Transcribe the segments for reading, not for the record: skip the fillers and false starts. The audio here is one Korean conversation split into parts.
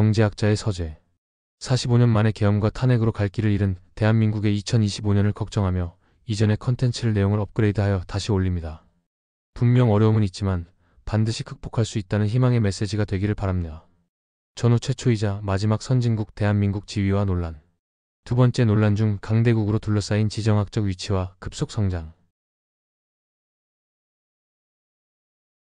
경제학자의 서재. 45년 만에 계엄과 탄핵으로 갈 길을 잃은 대한민국의 2025년을 걱정하며 이전의 컨텐츠를 내용을 업그레이드하여 다시 올립니다. 분명 어려움은 있지만 반드시 극복할 수 있다는 희망의 메시지가 되기를 바랍니다. 전후 최초이자 마지막 선진국 대한민국 지위와 논란. 두 번째 논란 중 강대국으로 둘러싸인 지정학적 위치와 급속 성장.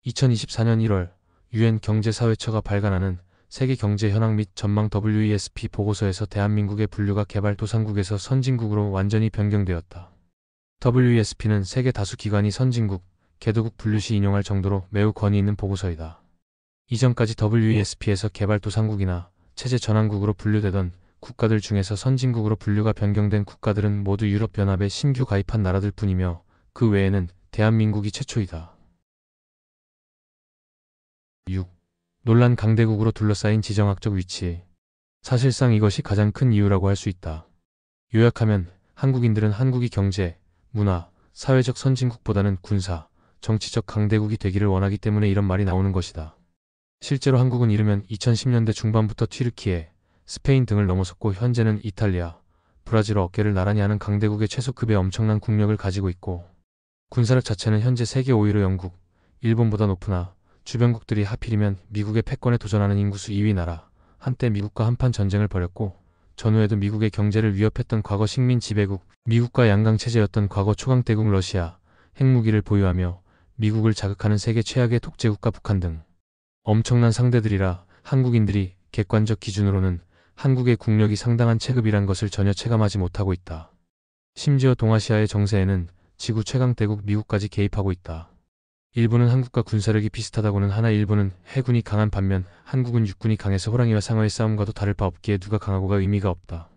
2024년 1월 UN 경제사회처가 발간하는 세계 경제 현황 및 전망 WESP 보고서에서 대한민국의 분류가 개발도상국에서 선진국으로 완전히 변경되었다. WESP는 세계 다수 기관이 선진국, 개도국 분류 시 인용할 정도로 매우 권위 있는 보고서이다. 이전까지 WESP에서 개발도상국이나 체제 전환국으로 분류되던 국가들 중에서 선진국으로 분류가 변경된 국가들은 모두 유럽연합에 신규 가입한 나라들 뿐이며 그 외에는 대한민국이 최초이다. 6. 논란 강대국으로 둘러싸인 지정학적 위치. 사실상 이것이 가장 큰 이유라고 할 수 있다. 요약하면 한국인들은 한국이 경제, 문화, 사회적 선진국보다는 군사, 정치적 강대국이 되기를 원하기 때문에 이런 말이 나오는 것이다. 실제로 한국은 이르면 2010년대 중반부터 튀르키예, 스페인 등을 넘어섰고 현재는 이탈리아, 브라질과 어깨를 나란히 하는 강대국의 최소급의 엄청난 국력을 가지고 있고 군사력 자체는 현재 세계 5위로 영국, 일본보다 높으나 주변국들이 하필이면 미국의 패권에 도전하는 인구수 2위 나라, 한때 미국과 한판 전쟁을 벌였고 전후에도 미국의 경제를 위협했던 과거 식민 지배국, 미국과 양강체제였던 과거 초강대국 러시아, 핵무기를 보유하며 미국을 자극하는 세계 최악의 독재국가 북한 등 엄청난 상대들이라 한국인들이 객관적 기준으로는 한국의 국력이 상당한 체급이란 것을 전혀 체감하지 못하고 있다. 심지어 동아시아의 정세에는 지구 최강대국 미국까지 개입하고 있다. 일본은 한국과 군사력이 비슷하다고는 하나 일본은 해군이 강한 반면 한국은 육군이 강해서 호랑이와 상어의 싸움과도 다를 바 없기에 누가 강하고가 의미가 없다.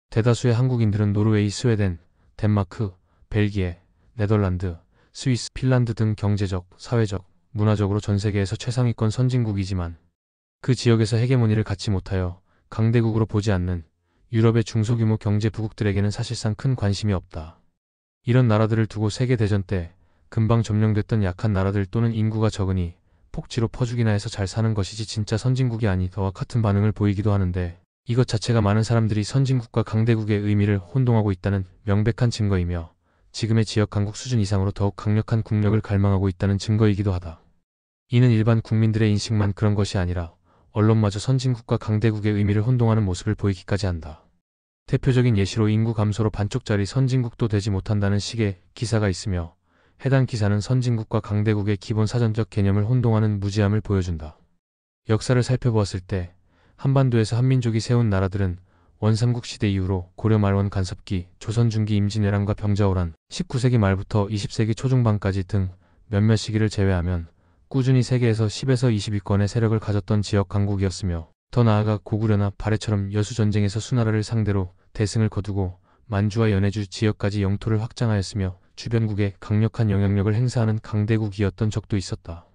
대다수의 한국인들은 노르웨이, 스웨덴, 덴마크, 벨기에, 네덜란드, 스위스, 핀란드 등 경제적, 사회적, 문화적으로 전 세계에서 최상위권 선진국이지만 그 지역에서 헤게모니를 갖지 못하여 강대국으로 보지 않는 유럽의 중소규모 경제 부국들에게는 사실상 큰 관심이 없다. 이런 나라들을 두고 세계대전 때 금방 점령됐던 약한 나라들 또는 인구가 적으니 폭지로 퍼주기나 해서 잘 사는 것이지 진짜 선진국이 아니더와 같은 반응을 보이기도 하는데 이것 자체가 많은 사람들이 선진국과 강대국의 의미를 혼동하고 있다는 명백한 증거이며 지금의 지역 강국 수준 이상으로 더욱 강력한 국력을 갈망하고 있다는 증거이기도 하다. 이는 일반 국민들의 인식만 그런 것이 아니라 언론마저 선진국과 강대국의 의미를 혼동하는 모습을 보이기까지 한다. 대표적인 예시로 인구 감소로 반쪽짜리 선진국도 되지 못한다는 식의 기사가 있으며 해당 기사는 선진국과 강대국의 기본 사전적 개념을 혼동하는 무지함을 보여준다. 역사를 살펴보았을 때 한반도에서 한민족이 세운 나라들은 원삼국 시대 이후로 고려 말원 간섭기, 조선 중기 임진왜란과 병자호란, 19세기 말부터 20세기 초중반까지 등 몇몇 시기를 제외하면 꾸준히 세계에서 10에서 20위권의 세력을 가졌던 지역 강국이었으며 더 나아가 고구려나 발해처럼 여수전쟁에서 수나라를 상대로 대승을 거두고 만주와 연해주 지역까지 영토를 확장하였으며 주변국에 강력한 영향력을 행사하는 강대국이었던 적도 있었다.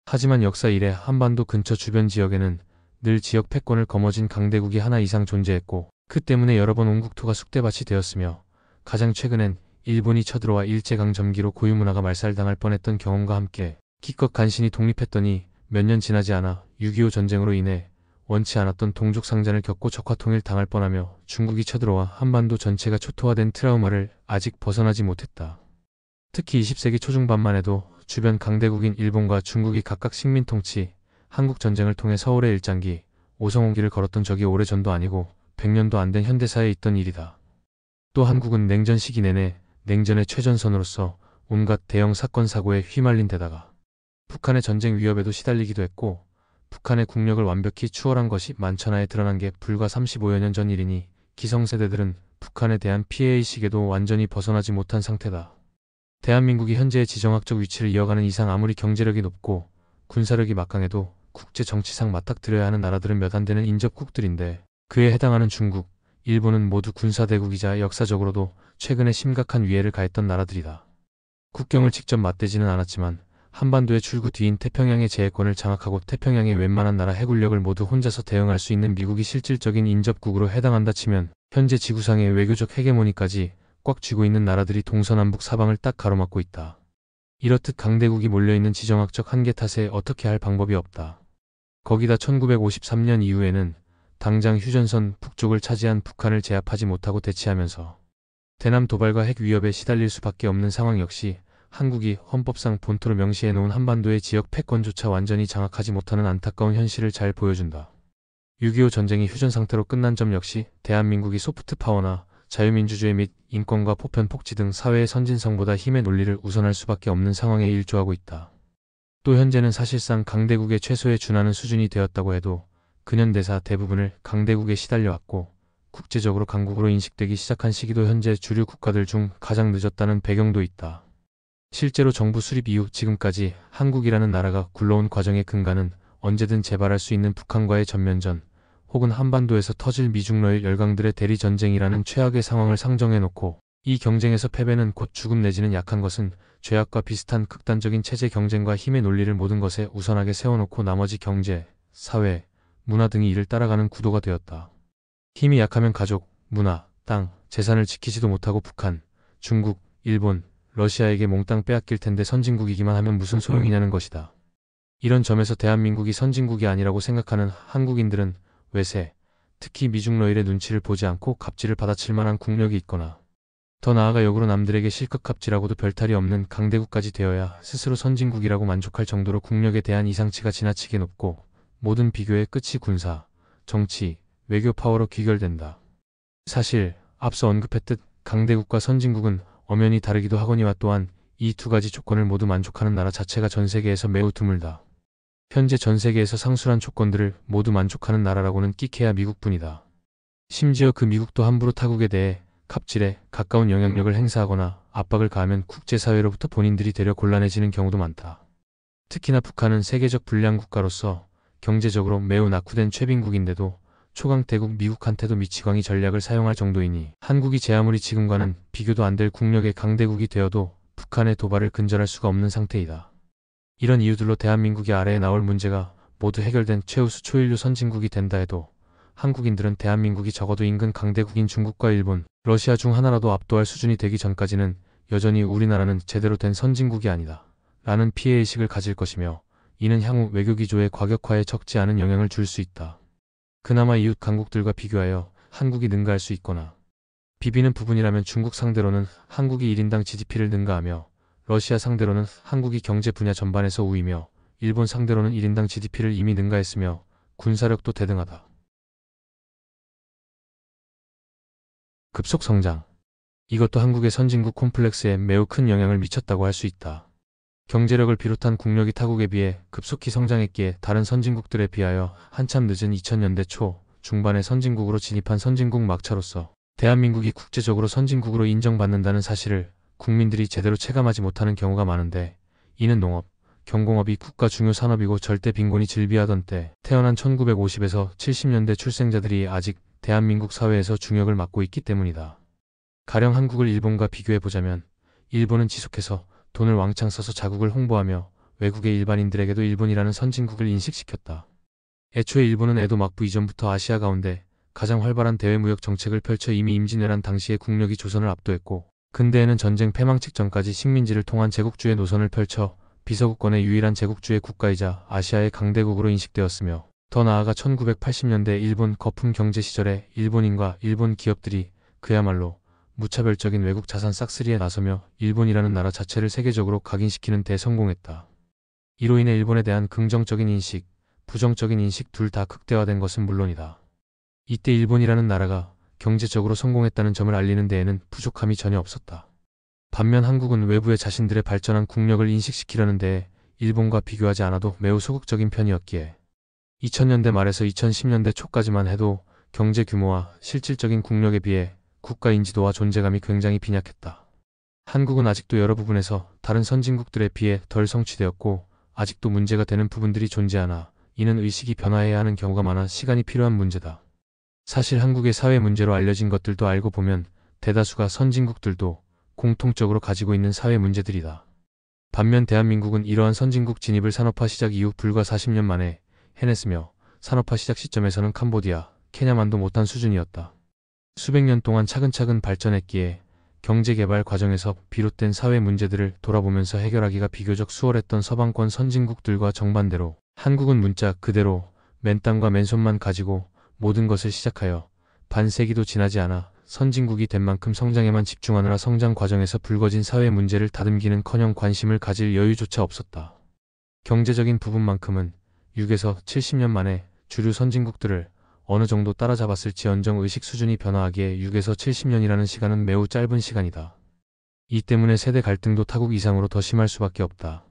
하지만 역사 이래 한반도 근처 주변 지역에는 늘 지역 패권을 거머쥔 강대국이 하나 이상 존재했고 그 때문에 여러 번 온국토가 쑥대밭이 되었으며 가장 최근엔 일본이 쳐들어와 일제강점기로 고유문화가 말살당할 뻔했던 경험과 함께 기껏 간신히 독립했더니 몇 년 지나지 않아 6.25 전쟁으로 인해 원치 않았던 동족상잔을 겪고 적화통일 당할 뻔하며 중국이 쳐들어와 한반도 전체가 초토화된 트라우마를 아직 벗어나지 못했다. 특히 20세기 초중반만 해도 주변 강대국인 일본과 중국이 각각 식민통치, 한국전쟁을 통해 서울의 일장기, 오성홍기를 걸었던 적이 오래전도 아니고 100년도 안 된 현대사에 있던 일이다. 또 한국은 냉전 시기 내내 냉전의 최전선으로서 온갖 대형 사건 사고에 휘말린 데다가 북한의 전쟁 위협에도 시달리기도 했고 북한의 국력을 완벽히 추월한 것이 만천하에 드러난 게 불과 35여 년 전 일이니 기성세대들은 북한에 대한 피해의식에도 완전히 벗어나지 못한 상태다. 대한민국이 현재의 지정학적 위치를 이어가는 이상 아무리 경제력이 높고 군사력이 막강해도 국제 정치상 맞닥뜨려야 하는 나라들은 몇 안 되는 인접국들인데 그에 해당하는 중국, 일본은 모두 군사대국이자 역사적으로도 최근에 심각한 위해를 가했던 나라들이다. 국경을 직접 맞대지는 않았지만 한반도의 출구 뒤인 태평양의 제해권을 장악하고 태평양의 웬만한 나라 해군력을 모두 혼자서 대응할 수 있는 미국이 실질적인 인접국으로 해당한다 치면 현재 지구상의 외교적 헤게모니까지 꽉 쥐고 있는 나라들이 동서남북 사방을 딱 가로막고 있다. 이렇듯 강대국이 몰려있는 지정학적 한계 탓에 어떻게 할 방법이 없다. 거기다 1953년 이후에는 당장 휴전선 북쪽을 차지한 북한을 제압하지 못하고 대치하면서 대남 도발과 핵 위협에 시달릴 수밖에 없는 상황 역시 한국이 헌법상 본토로 명시해놓은 한반도의 지역 패권조차 완전히 장악하지 못하는 안타까운 현실을 잘 보여준다. 6.25 전쟁이 휴전 상태로 끝난 점 역시 대한민국이 소프트 파워나 자유민주주의 및 인권과 보편 복지 등 사회의 선진성보다 힘의 논리를 우선할 수밖에 없는 상황에 일조하고 있다. 또 현재는 사실상 강대국의 최소에 준하는 수준이 되었다고 해도 근현대사 대부분을 강대국에 시달려왔고 국제적으로 강국으로 인식되기 시작한 시기도 현재 주류 국가들 중 가장 늦었다는 배경도 있다. 실제로 정부 수립 이후 지금까지 한국이라는 나라가 굴러온 과정의 근간은 언제든 재발할 수 있는 북한과의 전면전 혹은 한반도에서 터질 미중러일 열강들의 대리전쟁이라는 최악의 상황을 상정해놓고 이 경쟁에서 패배는 곧 죽음 내지는 약한 것은 죄악과 비슷한 극단적인 체제 경쟁과 힘의 논리를 모든 것에 우선하게 세워놓고 나머지 경제, 사회, 문화 등이 이를 따라가는 구도가 되었다. 힘이 약하면 가족, 문화, 땅, 재산을 지키지도 못하고 북한, 중국, 일본, 러시아에게 몽땅 빼앗길 텐데 선진국이기만 하면 무슨 소용이냐는 것이다. 이런 점에서 대한민국이 선진국이 아니라고 생각하는 한국인들은 외세, 특히 미중러일의 눈치를 보지 않고 갑질을 받아칠 만한 국력이 있거나 더 나아가 역으로 남들에게 실컷 갑질하고도 별탈이 없는 강대국까지 되어야 스스로 선진국이라고 만족할 정도로 국력에 대한 이상치가 지나치게 높고 모든 비교의 끝이 군사, 정치, 외교 파워로 귀결된다. 사실 앞서 언급했듯 강대국과 선진국은 엄연히 다르기도 하거니와 또한 이 두 가지 조건을 모두 만족하는 나라 자체가 전 세계에서 매우 드물다. 현재 전 세계에서 상술한 조건들을 모두 만족하는 나라라고는 끼케야 미국뿐이다. 심지어 그 미국도 함부로 타국에 대해 갑질에 가까운 영향력을 행사하거나 압박을 가하면 국제사회로부터 본인들이 되려 곤란해지는 경우도 많다. 특히나 북한은 세계적 불량 국가로서 경제적으로 매우 낙후된 최빈국인데도 초강대국 미국한테도 미치광이 전략을 사용할 정도이니 한국이 제 아무리 지금과는 비교도 안 될 국력의 강대국이 되어도 북한의 도발을 근절할 수가 없는 상태이다. 이런 이유들로 대한민국이 아래에 나올 문제가 모두 해결된 최우수 초일류 선진국이 된다 해도 한국인들은 대한민국이 적어도 인근 강대국인 중국과 일본, 러시아 중 하나라도 압도할 수준이 되기 전까지는 여전히 우리나라는 제대로 된 선진국이 아니다 라는 피해의식을 가질 것이며 이는 향후 외교기조의 과격화에 적지 않은 영향을 줄 수 있다. 그나마 이웃 강국들과 비교하여 한국이 능가할 수 있거나 비비는 부분이라면 중국 상대로는 한국이 1인당 GDP를 능가하며 러시아 상대로는 한국이 경제 분야 전반에서 우위며 일본 상대로는 1인당 GDP를 이미 능가했으며 군사력도 대등하다. 급속 성장. 이것도 한국의 선진국 콤플렉스에 매우 큰 영향을 미쳤다고 할 수 있다. 경제력을 비롯한 국력이 타국에 비해 급속히 성장했기에 다른 선진국들에 비하여 한참 늦은 2000년대 초 중반에 선진국으로 진입한 선진국 막차로서 대한민국이 국제적으로 선진국으로 인정받는다는 사실을 국민들이 제대로 체감하지 못하는 경우가 많은데 이는 농업, 경공업이 국가 중요 산업이고 절대 빈곤이 질비하던 때 태어난 1950에서 70년대 출생자들이 아직 대한민국 사회에서 중역을 맡고 있기 때문이다. 가령 한국을 일본과 비교해보자면 일본은 지속해서 돈을 왕창 써서 자국을 홍보하며 외국의 일반인들에게도 일본이라는 선진국을 인식시켰다. 애초에 일본은 에도 막부 이전부터 아시아 가운데 가장 활발한 대외무역 정책을 펼쳐 이미 임진왜란 당시에 국력이 조선을 압도했고 근대에는 전쟁 패망 직전까지 식민지를 통한 제국주의 노선을 펼쳐 비서구권의 유일한 제국주의 국가이자 아시아의 강대국으로 인식되었으며 더 나아가 1980년대 일본 거품 경제 시절에 일본인과 일본 기업들이 그야말로 무차별적인 외국 자산 싹쓸이에 나서며 일본이라는 나라 자체를 세계적으로 각인시키는 데 성공했다. 이로 인해 일본에 대한 긍정적인 인식, 부정적인 인식 둘 다 극대화된 것은 물론이다. 이때 일본이라는 나라가 경제적으로 성공했다는 점을 알리는 데에는 부족함이 전혀 없었다. 반면 한국은 외부에 자신들의 발전한 국력을 인식시키려는 데에 일본과 비교하지 않아도 매우 소극적인 편이었기에 2000년대 말에서 2010년대 초까지만 해도 경제 규모와 실질적인 국력에 비해 국가 인지도와 존재감이 굉장히 빈약했다. 한국은 아직도 여러 부분에서 다른 선진국들에 비해 덜 성취되었고 아직도 문제가 되는 부분들이 존재하나 이는 의식이 변화해야 하는 경우가 많아 시간이 필요한 문제다. 사실 한국의 사회 문제로 알려진 것들도 알고 보면 대다수가 선진국들도 공통적으로 가지고 있는 사회 문제들이다. 반면 대한민국은 이러한 선진국 진입을 산업화 시작 이후 불과 40년 만에 해냈으며 산업화 시작 시점에서는 캄보디아, 케냐만도 못한 수준이었다. 수백 년 동안 차근차근 발전했기에 경제개발 과정에서 비롯된 사회 문제들을 돌아보면서 해결하기가 비교적 수월했던 서방권 선진국들과 정반대로 한국은 문자 그대로 맨땅과 맨손만 가지고 모든 것을 시작하여 반세기도 지나지 않아 선진국이 된 만큼 성장에만 집중하느라 성장 과정에서 불거진 사회 문제를 다듬기는커녕 관심을 가질 여유조차 없었다. 경제적인 부분만큼은 6에서 70년 만에 주류 선진국들을 어느 정도 따라잡았을지언정 의식 수준이 변화하기에 6에서 70년이라는 시간은 매우 짧은 시간이다. 이 때문에 세대 갈등도 타국 이상으로 더 심할 수밖에 없다.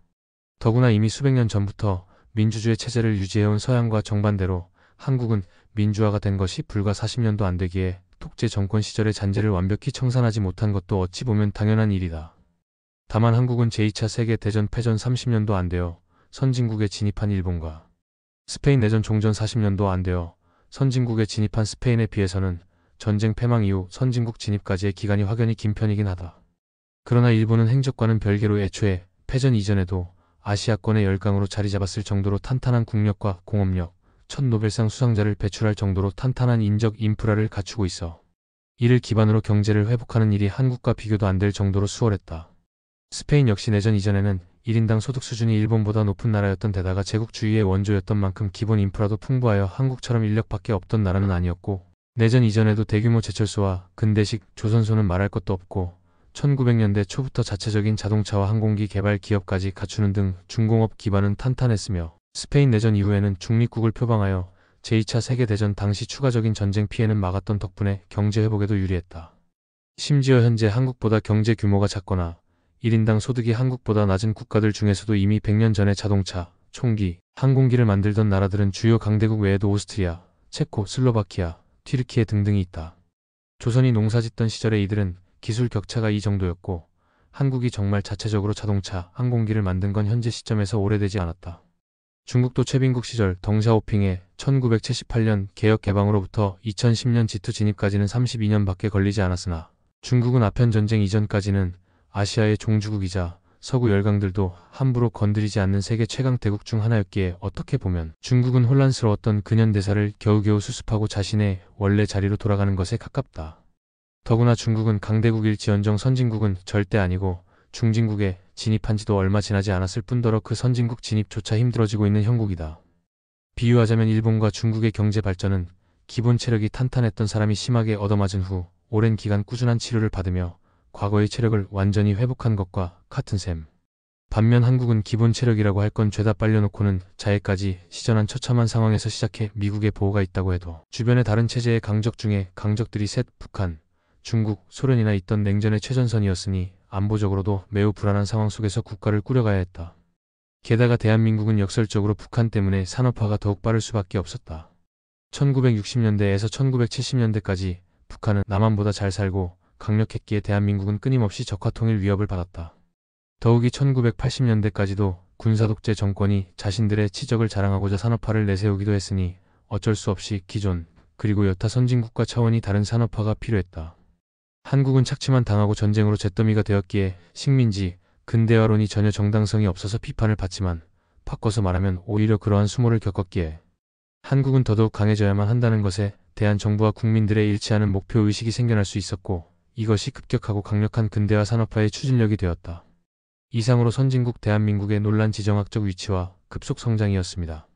더구나 이미 수백 년 전부터 민주주의 체제를 유지해온 서양과 정반대로 한국은 민주화가 된 것이 불과 40년도 안 되기에 독재 정권 시절의 잔재를 완벽히 청산하지 못한 것도 어찌 보면 당연한 일이다. 다만 한국은 제2차 세계대전 패전 30년도 안 되어 선진국에 진입한 일본과 스페인 내전 종전 40년도 안 되어 선진국에 진입한 스페인에 비해서는 전쟁 패망 이후 선진국 진입까지의 기간이 확연히 긴 편이긴 하다. 그러나 일본은 행적과는 별개로 애초에 패전 이전에도 아시아권의 열강으로 자리 잡았을 정도로 탄탄한 국력과 공업력, 첫 노벨상 수상자를 배출할 정도로 탄탄한 인적 인프라를 갖추고 있어 이를 기반으로 경제를 회복하는 일이 한국과 비교도 안 될 정도로 수월했다. 스페인 역시 내전 이전에는 1인당 소득 수준이 일본보다 높은 나라였던 데다가 제국주의의 원조였던 만큼 기본 인프라도 풍부하여 한국처럼 인력밖에 없던 나라는 아니었고, 내전 이전에도 대규모 제철소와 근대식 조선소는 말할 것도 없고 1900년대 초부터 자체적인 자동차와 항공기 개발 기업까지 갖추는 등 중공업 기반은 탄탄했으며, 스페인 내전 이후에는 중립국을 표방하여 제2차 세계대전 당시 추가적인 전쟁 피해는 막았던 덕분에 경제 회복에도 유리했다. 심지어 현재 한국보다 경제 규모가 작거나 1인당 소득이 한국보다 낮은 국가들 중에서도 이미 100년 전에 자동차, 총기, 항공기를 만들던 나라들은 주요 강대국 외에도 오스트리아, 체코, 슬로바키아, 튀르키예 등등이 있다. 조선이 농사짓던 시절에 이들은 기술 격차가 이 정도였고, 한국이 정말 자체적으로 자동차, 항공기를 만든 건 현재 시점에서 오래되지 않았다. 중국도 최빈국 시절 덩샤오핑의 1978년 개혁 개방으로부터 2010년 G2 진입까지는 32년밖에 걸리지 않았으나, 중국은 아편전쟁 이전까지는 아시아의 종주국이자 서구 열강들도 함부로 건드리지 않는 세계 최강 대국 중 하나였기에 어떻게 보면 중국은 혼란스러웠던 근현대사를 겨우겨우 수습하고 자신의 원래 자리로 돌아가는 것에 가깝다. 더구나 중국은 강대국일지언정 선진국은 절대 아니고 중진국에 진입한 지도 얼마 지나지 않았을 뿐더러 그 선진국 진입조차 힘들어지고 있는 형국이다. 비유하자면 일본과 중국의 경제 발전은 기본 체력이 탄탄했던 사람이 심하게 얻어맞은 후 오랜 기간 꾸준한 치료를 받으며 과거의 체력을 완전히 회복한 것과 같은 셈. 반면 한국은 기본 체력이라고 할 건 죄다 빨려놓고는 자해까지 시전한 처참한 상황에서 시작해 미국의 보호가 있다고 해도 주변의 다른 체제의 강적 중에 강적들이 셋 북한, 중국, 소련이나 있던 냉전의 최전선이었으니 안보적으로도 매우 불안한 상황 속에서 국가를 꾸려가야 했다. 게다가 대한민국은 역설적으로 북한 때문에 산업화가 더욱 빠를 수밖에 없었다. 1960년대에서 1970년대까지 북한은 남한보다 잘 살고 강력했기에 대한민국은 끊임없이 적화통일 위협을 받았다. 더욱이 1980년대까지도 군사독재 정권이 자신들의 치적을 자랑하고자 산업화를 내세우기도 했으니 어쩔 수 없이 기존, 그리고 여타 선진국과 차원이 다른 산업화가 필요했다. 한국은 착취만 당하고 전쟁으로 잿더미가 되었기에 식민지, 근대화론이 전혀 정당성이 없어서 비판을 받지만, 바꿔서 말하면 오히려 그러한 수모를 겪었기에 한국은 더더욱 강해져야만 한다는 것에 대한 정부와 국민들의 일치하는 목표의식이 생겨날 수 있었고, 이것이 급격하고 강력한 근대화 산업화의 추진력이 되었다. 이상으로 선진국 대한민국의 논란 지정학적 위치와 급속 성장이었습니다.